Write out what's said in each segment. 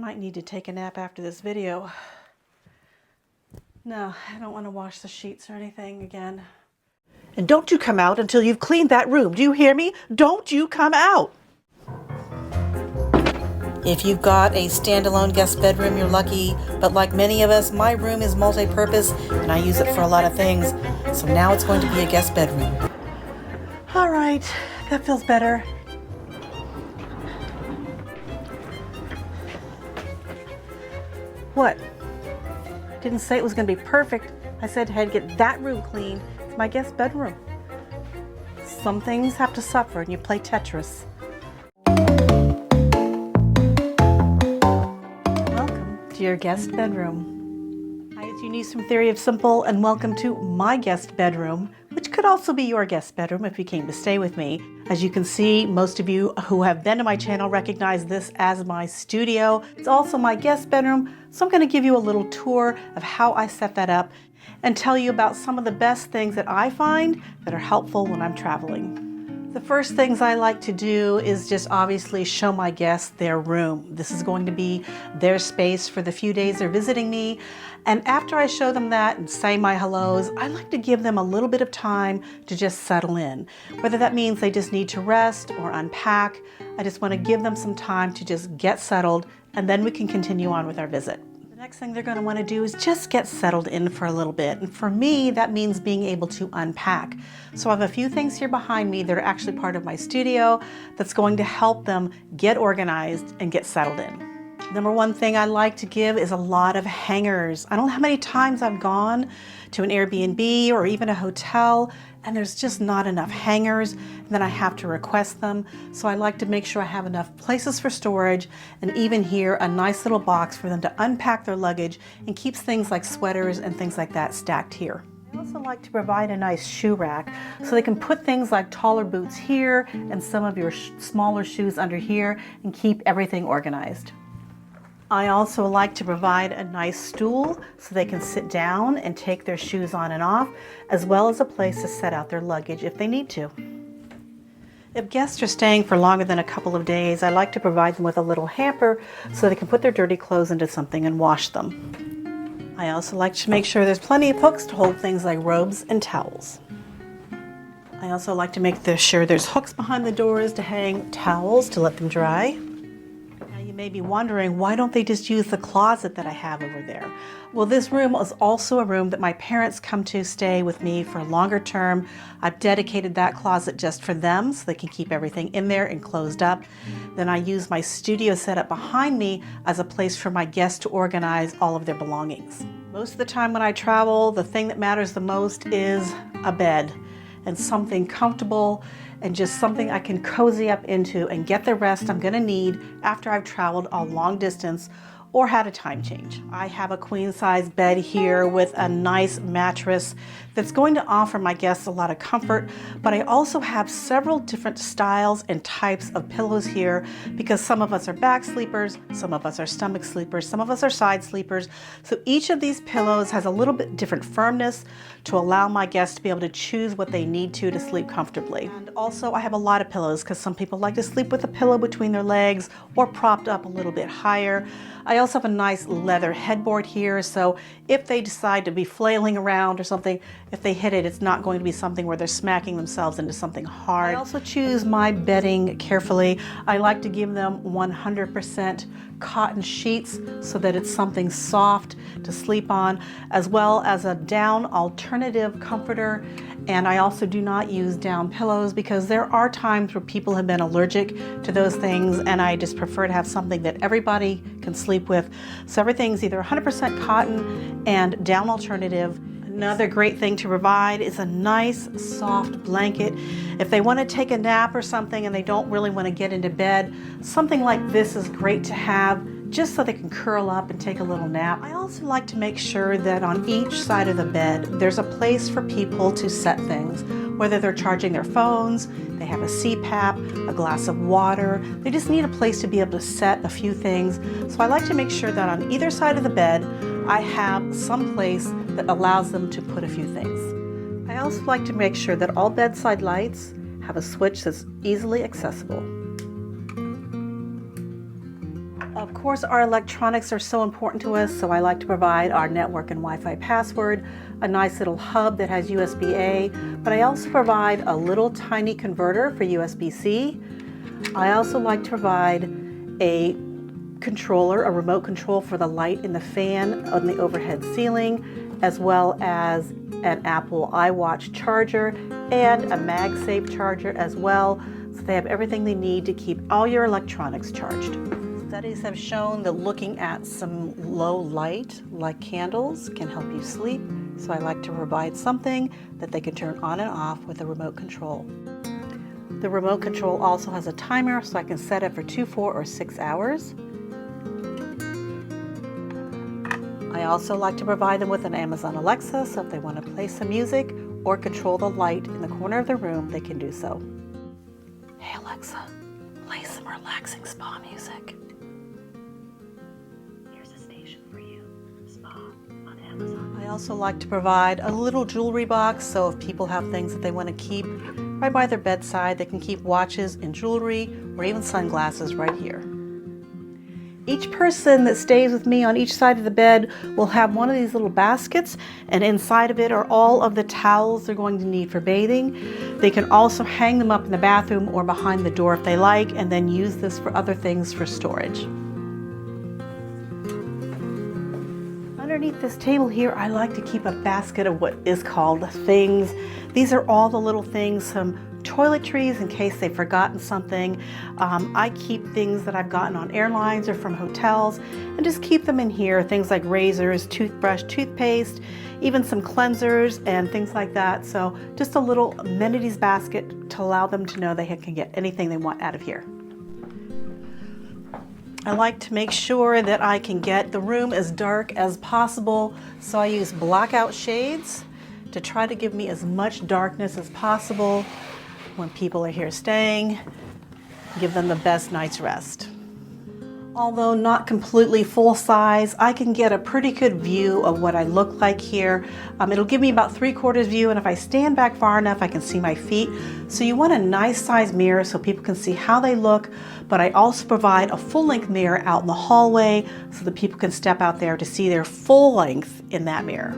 might need to take a nap after this video. No, I don't want to wash the sheets or anything again. And don't you come out until you've cleaned that room. Do you hear me? Don't you come out. If you've got a standalone guest bedroom, you're lucky. But like many of us, my room is multi-purpose and I use it for a lot of things. So now it's going to be a guest bedroom. All right, that feels better. What? I didn't say it was going to be perfect. I said I had to get that room clean. It's my guest bedroom. Some things have to suffer and you play Tetris. Welcome to your guest bedroom. Hi, it's Eunice from Theory of Simple and welcome to my guest bedroom, which could also be your guest bedroom if you came to stay with me. As you can see, most of you who have been to my channel recognize this as my studio. It's also my guest bedroom, so I'm going to give you a little tour of how I set that up and tell you about some of the best things that I find that are helpful when I'm traveling. The first things I like to do is just obviously show my guests their room. This is going to be their space for the few days they're visiting me. And after I show them that and say my hellos, I like to give them a little bit of time to just settle in. Whether that means they just need to rest or unpack, I just want to give them some time to just get settled and then we can continue on with our visit. The next thing they're going to want to do is just get settled in for a little bit. And for me, that means being able to unpack. So I have a few things here behind me that are actually part of my studio that's going to help them get organized and get settled in. Number one thing I like to give is a lot of hangers. I don't know how many times I've gone to an Airbnb or even a hotel and there's just not enough hangers, and then I have to request them. So I like to make sure I have enough places for storage, and even here a nice little box for them to unpack their luggage and keeps things like sweaters and things like that stacked here. I also like to provide a nice shoe rack so they can put things like taller boots here and some of your smaller shoes under here and keep everything organized. I also like to provide a nice stool so they can sit down and take their shoes on and off, as well as a place to set out their luggage if they need to. If guests are staying for longer than a couple of days, I like to provide them with a little hamper so they can put their dirty clothes into something and wash them. I also like to make sure there's plenty of hooks to hold things like robes and towels. I also like to make sure there's hooks behind the doors to hang towels to let them dry. You may be wondering, why don't they just use the closet that I have over there? Well, this room is also a room that my parents come to stay with me for a longer term. I've dedicated that closet just for them so they can keep everything in there and closed up. Then I use my studio setup behind me as a place for my guests to organize all of their belongings. Most of the time when I travel, the thing that matters the most is a bed and something comfortable and just something I can cozy up into and get the rest I'm gonna need after I've traveled a long distance or had a time change. I have a queen size bed here with a nice mattress that's going to offer my guests a lot of comfort, but I also have several different styles and types of pillows here because some of us are back sleepers, some of us are stomach sleepers, some of us are side sleepers. So each of these pillows has a little bit different firmness to allow my guests to be able to choose what they need to sleep comfortably. And also I have a lot of pillows because some people like to sleep with a pillow between their legs or propped up a little bit higher. I also have a nice leather headboard here, so if they decide to be flailing around or something, if they hit it, it's not going to be something where they're smacking themselves into something hard. I also choose my bedding carefully. I like to give them 100% cotton sheets so that it's something soft to sleep on, as well as a down alternative comforter. And I also do not use down pillows because there are times where people have been allergic to those things, and I just prefer to have something that everybody can sleep with. So everything's either 100% cotton and down alternative. Another great thing to provide is a nice soft blanket. If they want to take a nap or something and they don't really want to get into bed, something like this is great to have just so they can curl up and take a little nap. I also like to make sure that on each side of the bed there's a place for people to set things, whether they're charging their phones, they have a CPAP, a glass of water, they just need a place to be able to set a few things. So I like to make sure that on either side of the bed I have some place that allows them to put a few things. I also like to make sure that all bedside lights have a switch that's easily accessible. Of course, our electronics are so important to us, so I like to provide our network and Wi-Fi password, a nice little hub that has USB-A, but I also provide a little tiny converter for USB-C. I also like to provide a controller, a remote control for the light in the fan on the overhead ceiling, as well as an Apple iWatch charger and a MagSafe charger as well, so they have everything they need to keep all your electronics charged. Studies have shown that looking at some low light, like candles, can help you sleep, so I like to provide something that they can turn on and off with a remote control. The remote control also has a timer, so I can set it for 2, 4, or 6 hours. I also like to provide them with an Amazon Alexa, so if they want to play some music or control the light in the corner of the room, they can do so. Hey Alexa, play some relaxing spa music. Here's a station for you, spa on Amazon. I also like to provide a little jewelry box, so if people have things that they want to keep right by their bedside, they can keep watches and jewelry or even sunglasses right here. Each person that stays with me on each side of the bed will have one of these little baskets, and inside of it are all of the towels they're going to need for bathing. They can also hang them up in the bathroom or behind the door if they like, and then use this for other things for storage. Underneath this table here, I like to keep a basket of what is called things. These are all the little things, some toiletries in case they've forgotten something. I keep things that I've gotten on airlines or from hotels and just keep them in here. Things like razors, toothbrush, toothpaste, even some cleansers and things like that. So just a little amenities basket to allow them to know they can get anything they want out of here. I like to make sure that I can get the room as dark as possible, so I use blackout shades to try to give me as much darkness as possible when people are here staying, give them the best night's rest. Although not completely full size, I can get a pretty good view of what I look like here. It'll give me about 3/4 view, and if I stand back far enough, I can see my feet. So you want a nice size mirror so people can see how they look, but I also provide a full-length mirror out in the hallway so that people can step out there to see their full length in that mirror.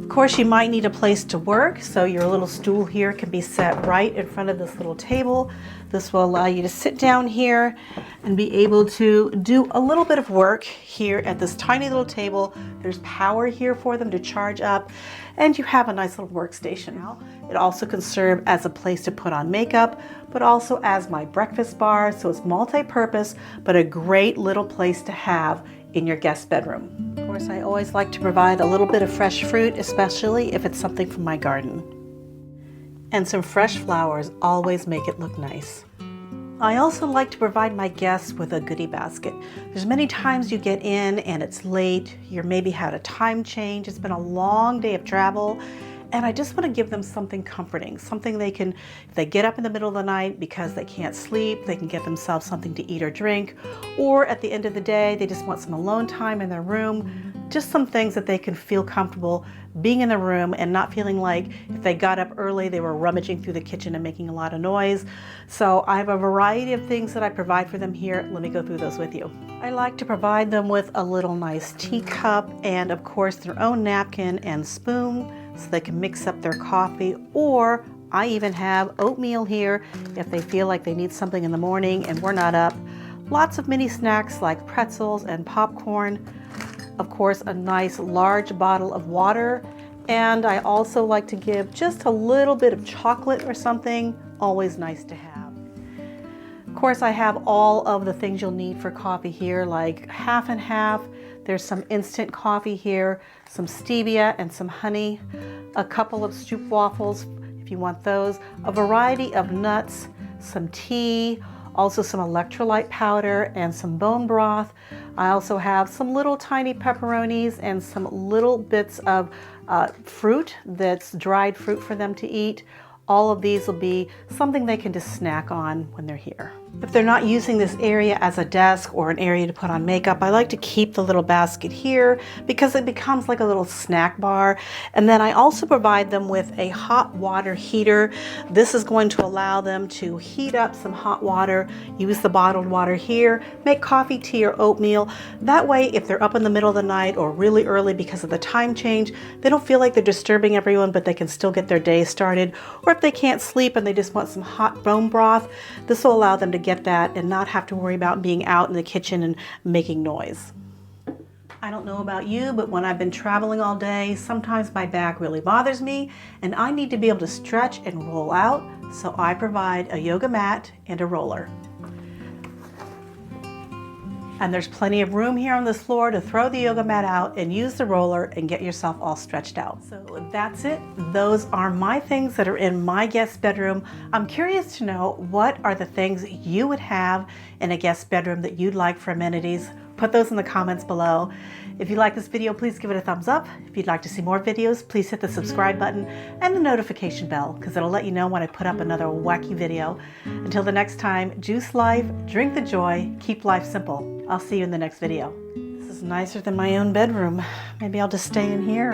Of course, you might need a place to work, so your little stool here can be set right in front of this little table. This will allow you to sit down here and be able to do a little bit of work here at this tiny little table. There's power here for them to charge up, and you have a nice little workstation now. It also can serve as a place to put on makeup, but also as my breakfast bar, so it's multi-purpose, but a great little place to have in your guest bedroom. Of course, I always like to provide a little bit of fresh fruit, especially if it's something from my garden. And some fresh flowers always make it look nice. I also like to provide my guests with a goodie basket. There's many times you get in and it's late, you're maybe had a time change, it's been a long day of travel, and I just want to give them something comforting, something they can, if they get up in the middle of the night because they can't sleep, they can get themselves something to eat or drink, or at the end of the day, they just want some alone time in their room, just some things that they can feel comfortable being in the room and not feeling like if they got up early, they were rummaging through the kitchen and making a lot of noise. So I have a variety of things that I provide for them here. Let me go through those with you. I like to provide them with a little nice teacup and of course their own napkin and spoon so they can mix up their coffee, or I even have oatmeal here if they feel like they need something in the morning and we're not up. Lots of mini snacks like pretzels and popcorn. Of course, a nice large bottle of water, and I also like to give just a little bit of chocolate or something, always nice to have. Of course, I have all of the things you'll need for coffee here, like half and half. There's some instant coffee here, some stevia and some honey, a couple of stoop waffles if you want those, a variety of nuts, some tea, also some electrolyte powder and some bone broth. I also have some little tiny pepperonis and some little bits of fruit that's dried fruit for them to eat. All of these will be something they can just snack on when they're here. If they're not using this area as a desk or an area to put on makeup, I like to keep the little basket here because it becomes like a little snack bar. And then I also provide them with a hot water heater. This is going to allow them to heat up some hot water, use the bottled water here, make coffee, tea, or oatmeal. That way, if they're up in the middle of the night or really early because of the time change, they don't feel like they're disturbing everyone, but they can still get their day started. Or if they can't sleep and they just want some hot bone broth, this will allow them to get that and not have to worry about being out in the kitchen and making noise. I don't know about you, but when I've been traveling all day, sometimes my back really bothers me and I need to be able to stretch and roll out, so I provide a yoga mat and a roller. And there's plenty of room here on this floor to throw the yoga mat out and use the roller and get yourself all stretched out. So that's it. Those are my things that are in my guest bedroom. I'm curious to know, what are the things you would have in a guest bedroom that you'd like for amenities? Put those in the comments below. If you like this video, please give it a thumbs up. If you'd like to see more videos, please hit the subscribe button and the notification bell, because it'll let you know when I put up another wacky video. Until the next time, juice life, drink the joy, keep life simple. I'll see you in the next video. This is nicer than my own bedroom. Maybe I'll just stay in here.